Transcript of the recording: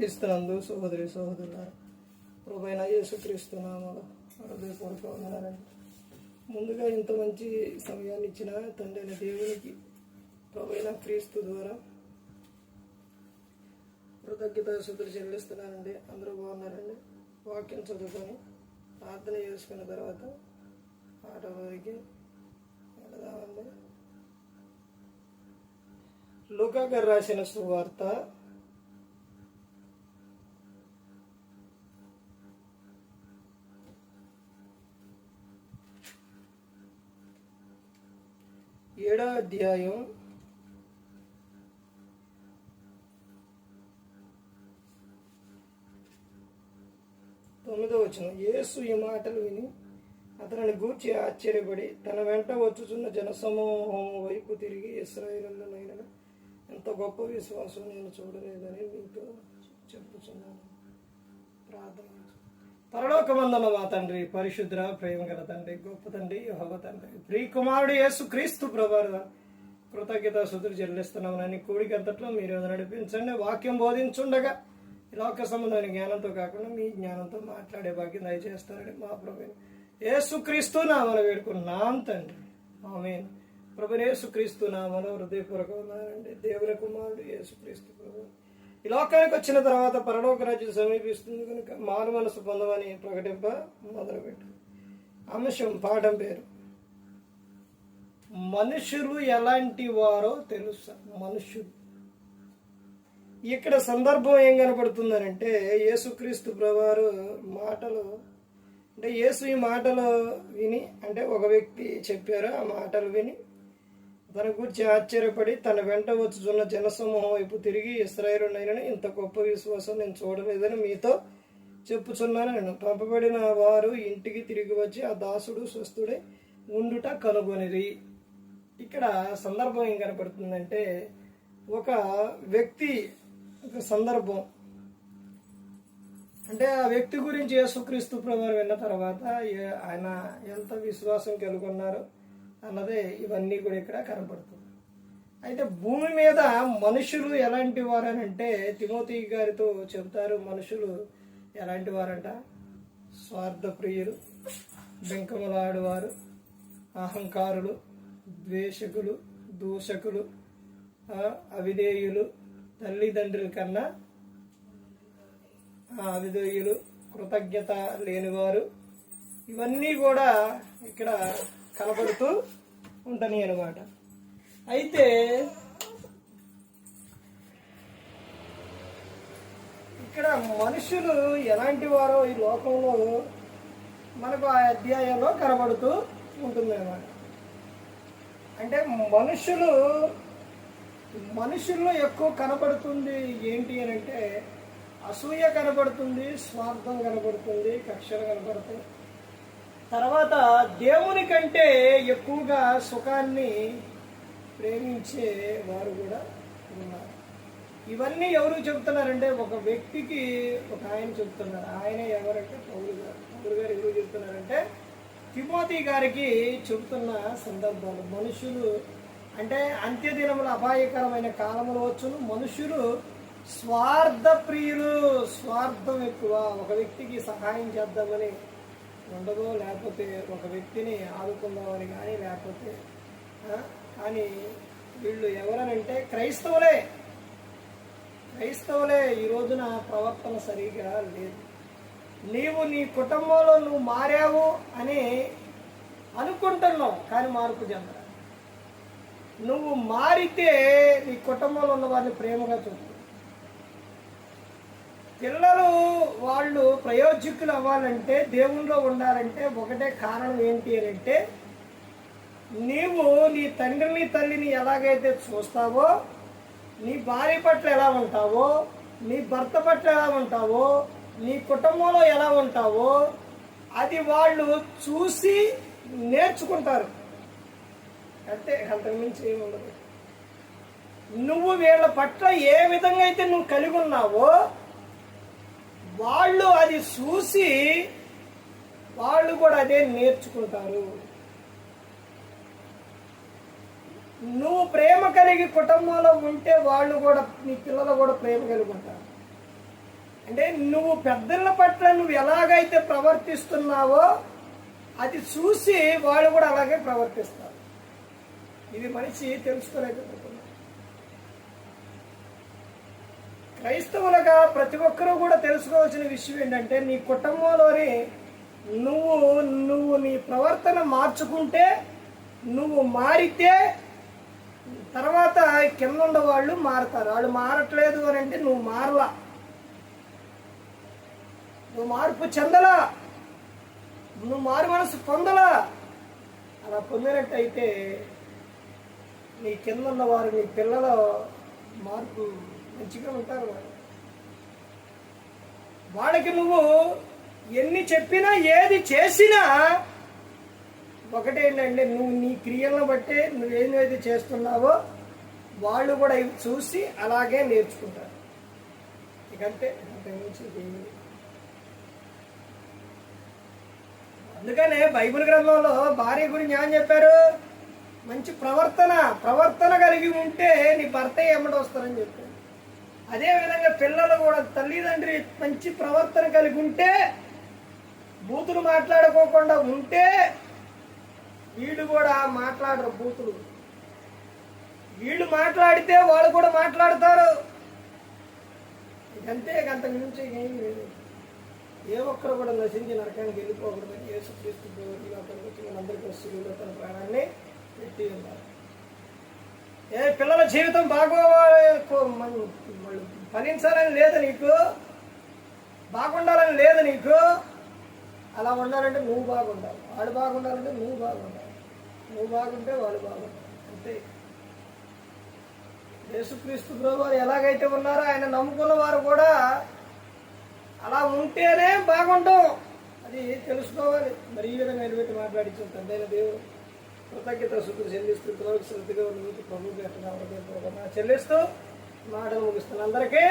క్రీస్తునందు సహోదరి సహోదరులారా, ప్రభువైన యేసుక్రీస్తు నామములో హృదయపూర్వక వందనాలండి. ముందుగా ఇంత మంచి సమయాన్ని ఇచ్చిన తండ్రి అయిన దేవునికి ప్రభువైన క్రీస్తు ద్వారా కృతజ్ఞతాస్తుతులు చెల్లిస్తున్నానండి. అందరూ బాగున్నారండి. వాక్యం చదువుకొని ప్రార్థన చేసుకున్న తర్వాత ఆటోకి వెళదామండి. లూకా గారు రాసిన సువార్త 7వ అధ్యాయం 9వ వచనం. యేసు ఈ మాటలు విని అతనిని గూర్చి ఆశ్చర్యపడి తన వెంట వచ్చుచున్న జనసమూహం వైపు తిరిగి, ఇశ్రాయేలునైనా ఎంత గొప్ప విశ్వాసం నేను చూడలేదని మీతో చెప్పుచున్నాను. ప్రార్థన. పరలోకమందున్న మా తండ్రి, పరిశుద్ర ప్రేమ గల తండ్రి, గొప్ప తండ్రి, యెహోవా తండ్రి, ప్రియ కుమారుడు యేసు క్రీస్తు ప్రభువా కృతజ్ఞతాస్తుతులు చెల్లిస్తున్నామని కూడికంతట్లో మీరు నడిపించండి. వాక్యం బోధించుండగా ఈ లోక సంబంధమైన జ్ఞానంతో కాకుండా మీ జ్ఞానంతో మాట్లాడే భాగ్యం దయచేస్తారని మా ప్రభు యేసు క్రీస్తు నామములో వేడుకున్నాం తండ్రి, ఆమేన్. ప్రభు యేసు క్రీస్తు నామములో హృదయపూర్వకమైనది. దేవుని కుమారుడు యేసు క్రీస్తు ప్రభు ఈ లోకానికి వచ్చిన తర్వాత పరలోక రాజ్యం సమీపిస్తుంది కనుక మారు మనసు పొందమని ప్రకటింప మొదలుపెట్టు. అంశం పాఠం పేరు మనుషులు ఎలాంటి వారో తెలుసా. మనుషులు ఇక్కడ సందర్భం ఏం కనపడుతుందనంటే, యేసుక్రీస్తు ప్రభువారు మాటలు అంటే యేసు ఈ మాటలు విని, అంటే ఒక వ్యక్తి చెప్పారు, ఆ మాటలు విని తన గురించి ఆశ్చర్యపడి తన వెంట వచ్చుచున్న జనసమూహం వైపు తిరిగి, ఇశ్రాయేలునైనా ఇంత గొప్ప విశ్వాసం నేను చూడలేదని మీతో చెప్పుచున్నాను. నేను పంపబడిన వారు ఇంటికి తిరిగి వచ్చి ఆ దాసుడు స్వస్థుడై ఉండుట కనుగొనిరి. ఇక్కడ సందర్భం ఏం కనపడుతుందంటే, ఒక వ్యక్తి ఒక సందర్భం అంటే ఆ వ్యక్తి గురించి యేసుక్రీస్తు ప్రభువారు విన్న తర్వాత ఆయన ఎంత విశ్వాసం కలుగున్నారు అన్నదే ఇవన్నీ కూడా ఇక్కడ కనపడుతుంది. అయితే భూమి మీద మనుషులు ఎలాంటి వారనంటే, తిమోతి గారితో చెబుతారు, మనుషులు ఎలాంటి వారంట, స్వార్థప్రియులు, బెంకములాడువారు, అహంకారులు, ద్వేషకులు, దూషకులు, అవిధేయులు, తల్లిదండ్రుల కన్నా అవిధేయులు, కృతజ్ఞత లేనివారు, ఇవన్నీ కూడా ఇక్కడ కనపడుతూ ఉంటాయి అన్నమాట. అయితే ఇక్కడ మనుషులు ఎలాంటి వారో ఈ లోకంలో మనకు ఆ అధ్యాయంలో కనబడుతూ ఉంటుంది అన్నమాట. అంటే మనుషుల్లో ఎక్కువ కనబడుతుంది ఏంటి అని అంటే, అసూయ కనబడుతుంది, స్వార్థం కనబడుతుంది, కక్షలు కనబడుతుంది. తర్వాత దేవుని కంటే ఎక్కువగా సుఖాన్ని ప్రేమించే వారు కూడా ఉన్నారు. ఇవన్నీ ఎవరు చెబుతున్నారంటే, ఒక వ్యక్తికి ఒక ఆయన చెబుతున్నారు. ఆయన ఎవరంటే పౌలు గారు. పౌలు గారు ఎవరు చెబుతున్నారంటే, తిమోతి గారికి చెబుతున్న సందర్భాలు. మనుషులు అంటే అంత్యదినముల అపాయకరమైన కాలంలో వచ్చును. మనుషులు స్వార్థ ప్రియులు, స్వార్థం ఎక్కువ. ఒక వ్యక్తికి సహాయం చేద్దామని ఉండదు, లేకపోతే ఒక వ్యక్తిని ఆదుకుందామని కానీ, లేకపోతే కానీ వీళ్ళు ఎవరనంటే క్రైస్తవులే. ఈ రోజున ప్రవర్తన సరిగా లేదు. నీవు నీ కుటుంబంలో నువ్వు మారావు అని అనుకుంటున్నావు, కానీ మార్పు చెందరా. నువ్వు మారితే నీ కుటుంబంలో ఉన్న వారిని ప్రేమగా చూపు. పిల్లలు వాళ్ళు ప్రయోజకులు అవ్వాలంటే, దేవునిలో ఉండాలంటే ఒకటే కారణం ఏంటి అని అంటే, నీవు నీ తండ్రిని తల్లిని ఎలాగైతే చూస్తావో, నీ భార్య పట్ల ఎలా ఉంటావో, నీ భర్త పట్ల ఎలా ఉంటావో, నీ కుటుంబంలో ఎలా ఉంటావో, అది వాళ్ళు చూసి నేర్చుకుంటారు. అంటే అంతకుమించి ఏమి ఉండదు. నువ్వు వీళ్ళ పట్ల ఏ విధంగా అయితే నువ్వు కలిగి ఉన్నావో, వాళ్ళు అది చూసి వాళ్ళు కూడా అదే నేర్చుకుంటారు. నువ్వు ప్రేమ కలిగి కుటుంబంలో ఉంటే వాళ్ళు కూడా, నీ పిల్లలు కూడా ప్రేమ కలిగి ఉంటారు. అంటే నువ్వు పెద్దల పట్ల నువ్వు ఎలాగైతే ప్రవర్తిస్తున్నావో అది చూసి వాళ్ళు కూడా అలాగే ప్రవర్తిస్తారు. ఇది మనిషి తెలుసుకోలేకపోతున్నారు. క్రైస్తవులుగా ప్రతి ఒక్కరూ కూడా తెలుసుకోవాల్సిన విషయం ఏంటంటే, నీ కుటుంబంలోని నువ్వు నీ ప్రవర్తన మార్చుకుంటే, నువ్వు మారితే తర్వాత కింద ఉన్న వాళ్ళు మారతారు. వాళ్ళు మారట్లేదు అని అంటే నువ్వు మారలా, నువ్వు మార్పు చెందలా, నువ్వు మారు మనసు పొందలా. అలా పొందినట్టయితే నీ కింద ఉన్నవారు, నీ పిల్లల మార్పు మంచిగా ఉంటారు. వాళ్ళకి నువ్వు ఎన్ని చెప్పినా ఏది చేసినా ఒకటేంటంటే, నువ్వు నీ క్రియలను బట్టే నువ్వేదైతే చేస్తున్నావో వాళ్ళు కూడా ఇవి చూసి అలాగే నేర్చుకుంటారు. ఇకంతే, అంతకుమించి ఏమీ. అందుకనే బైబిల్ గ్రంథంలో భార్య గురించి ఏమని చెప్పారు? మంచి ప్రవర్తన కలిగి ఉంటే నీ భర్త ఎమ్మటి వస్తారని చెప్పారు. అదేవిధంగా పిల్లలు కూడా తల్లిదండ్రి మంచి ప్రవర్తన కలిగి ఉంటే, బూతులు మాట్లాడుకోకుండా ఉంటే వీళ్ళు కూడా మాట్లాడరు. బూతులు వీళ్ళు మాట్లాడితే వాళ్ళు కూడా మాట్లాడతారు. ఇదంతే, అంతకు మించి ఏం లేదు. ఏ ఒక్కరు కూడా నశించి నరకానికి వెళ్ళిపోకూడదని యేసుక్రీస్తు మనందరికీ వస్తువులో తన ప్రాణాన్ని పెట్టి ఉన్నారు. పిల్లల జీవితం ఫలించాలని లేదు నీకు, బాగుండాలని లేదు నీకు. అలా ఉండాలంటే నువ్వు బాగుండాలి, వాడు బాగుండాలంటే నువ్వు బాగుండాలి, నువ్వు బాగుంటే వాడు బాగుండాలి. అంతే. యేసుక్రీస్తు ప్రభువారు ఎలాగైతే ఉన్నారో ఆయన నమ్ముకున్న వారు కూడా అలా ఉంటేనే బాగుంటాం. అది తెలుసుకోవాలి. మరి ఈ విధంగా నిలబెట్టి మాట్లాడించిన తండ్రైన దేవుడు కృతజ్ఞత స్తుతులు చెల్లిస్తూ శ్రద్ధగా ప్రభుత్వ చెల్లిస్తూ మాటలు ముగిస్తున్న అందరికీ